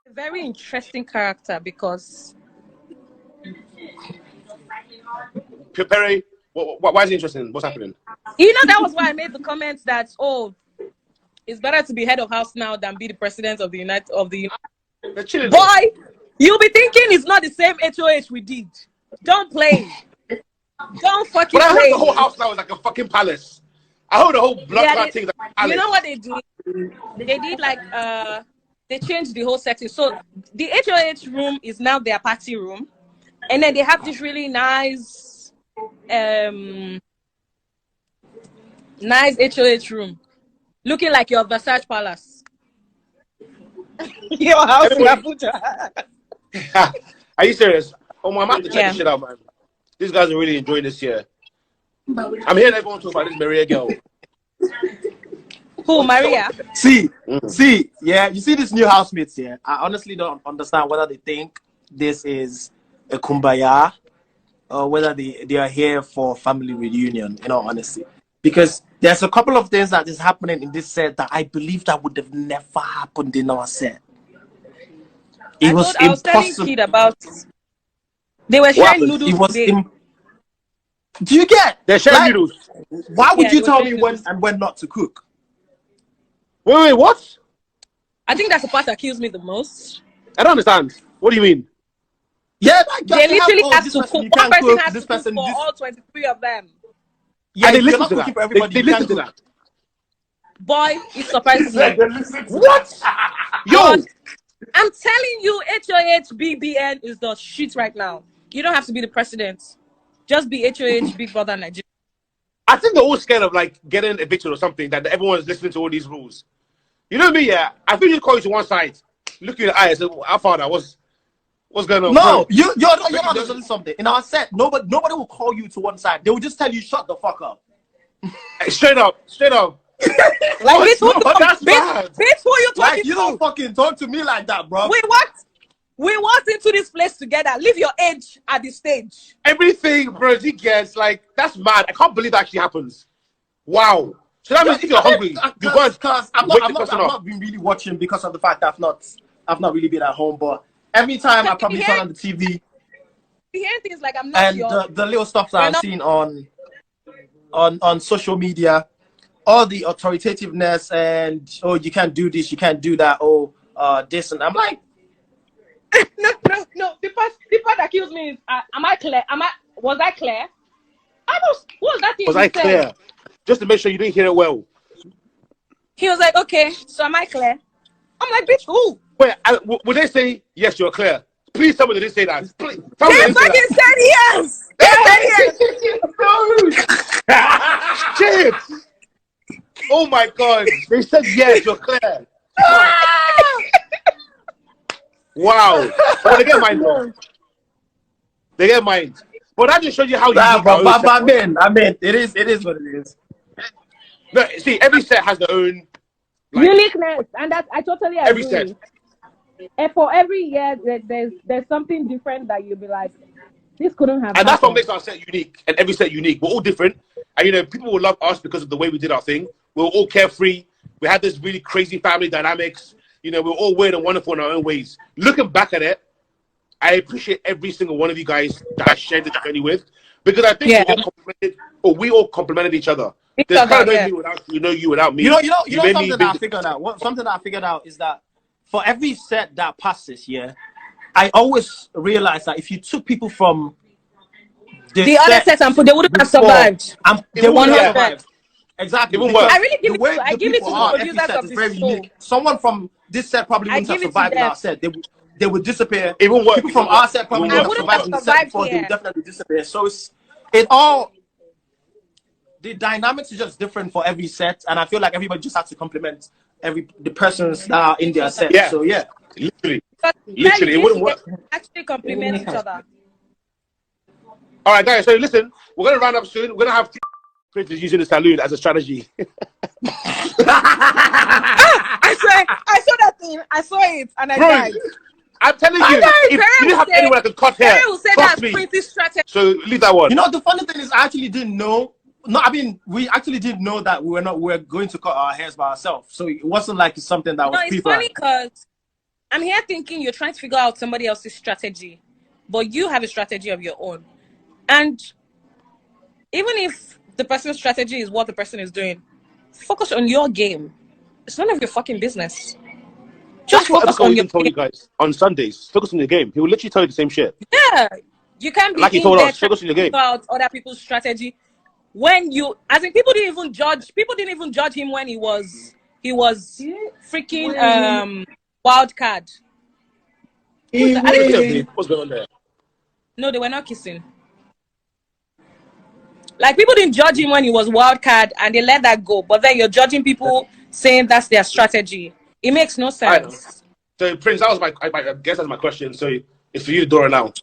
a very interesting character because Perry, why is it interesting? What's happening? you know that was why I made the comment that it's better to be head of house now than be the president of the Boy, you'll be thinking it's not the same HOH we did. Don't play. Don't fucking play. But I heard play. the whole house now is like a fucking palace. I heard the whole blood thing is like a palace. You know what they do? They did like they changed the whole setting. So the HOH room is now their party room, and then they have this really nice HOH room, looking like your Versace palace. Your house, Are you serious? Oh my, I'm about to check this shit out, man. These guys are really enjoying this year. I'm hearing everyone talk about this Maria girl. Who, Maria? See, yeah, you see this new housemates here. I honestly don't understand whether they think this is a kumbaya or whether they are here for family reunion, in all honesty. Because there's a couple of things that is happening in this set that I believe that would have never happened in our set. I was telling Kid about they were sharing noodles today. Do you get? They're sharing noodles. Why would you tell me when and when not to cook? Wait, what? I think that's the part that kills me the most. I don't understand. What do you mean? Yeah, like they literally have to cook. One person has to cook for all 23 of them. Yeah, they listen to that. For everybody, they listen to that. Boy, it's surprising me. What? Yo! I'm telling you, HOH BBN is the shit right now. You don't have to be the president. Just be HOH Big Brother Nigeria. I think they're all scared of like getting evicted or something, that everyone's listening to all these rules. You know me, yeah? I think you call you to one side, look you in the eye and say, how far that was? What's going on? No, you're not understanding something. In our set, nobody will call you to one side. They will just tell you, shut the fuck up. Straight up. Like, that's bad. Bitch, who you talking like, you don't fucking talk to me like that, bro. Wait, what? We walked into this place together. Leave your age at the stage. Everything, bro, he gets, like, that's mad. I can't believe that actually happens. Wow. So that means if you're hungry, you go because I've not been really watching because of the fact that I've not really been at home, but every time I probably turn on the TV. You hear things like I'm not young. And the little stuff that I've seen on social media, all the authoritativeness and you can't do this, you can't do that, this, and I'm like, no. The part that kills me is, am I clear? Was I clear? What was that thing? Was I clear? Just to make sure you didn't hear it well. He was like, okay, so am I clear? I'm like, bitch, who? Wait, would they say, yes, you're clear? Please tell me they didn't say that. Please, they fucking said yes! They said yes! Shit! Oh my God. They said yes, you're clear. Wow. Well, they get mine, though. They get mine. But that just shows you how I mean, it is what it is. No, see, every set has their own uniqueness, and that I totally agree. Every set. And for every year, there's something different that you'll be like, this couldn't have. And that's what makes our set unique, and every set unique. We're all different, and people will love us because of the way we did our thing. We were all carefree. We had this really crazy family dynamics. We're all weird and wonderful in our own ways. Looking back at it, I appreciate every single one of you guys that I shared this journey with, because I think we all complemented each other. There's kind of you without me. You know something that I figured out. Something that I figured out is that for every set that passes here, I always realize that if you took people from the other sets and they wouldn't have survived. They wouldn't have survived. Exactly. I really give it to the producers of the show. Someone from this set probably wouldn't have survived in our set. They would disappear. It won't work. People from our set probably wouldn't have survived in the set before. They would definitely disappear. So the dynamics is just different for every set, and I feel like everybody just has to compliment the persons that are in their set. Yeah. So yeah, literally, it wouldn't work. Actually, complement each other. All right, guys. So listen, we're gonna round up soon. We're gonna have Prince using the saloon as a strategy. I saw that thing. I saw it, and I died. I'm telling you, if you didn't have anyone that could cut hair, trust me. So leave that one. You know, the funny thing is, I actually didn't know. No, I mean, we actually didn't know that we were going to cut our hairs by ourselves. So it wasn't like it's something that was it's funny because I'm here thinking you're trying to figure out somebody else's strategy, but you have a strategy of your own. And even if the person's strategy is what the person is doing, focus on your game. It's none of your fucking business. Just That's what focus on your Ebuka told you game. guys on Sundays. Focus on your game. He will literally tell you the same shit. Yeah. You can't be Like he in told there us, trying focus to on your figure game. out other people's strategy. When you, as in, people didn't even judge him when he was freaking wild card. Who's that? I think Yeah, it's babe. What's going on there? no, they were not kissing. Like, people didn't judge him when he was wild card and they let that go. But then you're judging people saying that's their strategy. It makes no All right. sense. So Prince, that was I guess that's my question. So it's for you, Dora, now.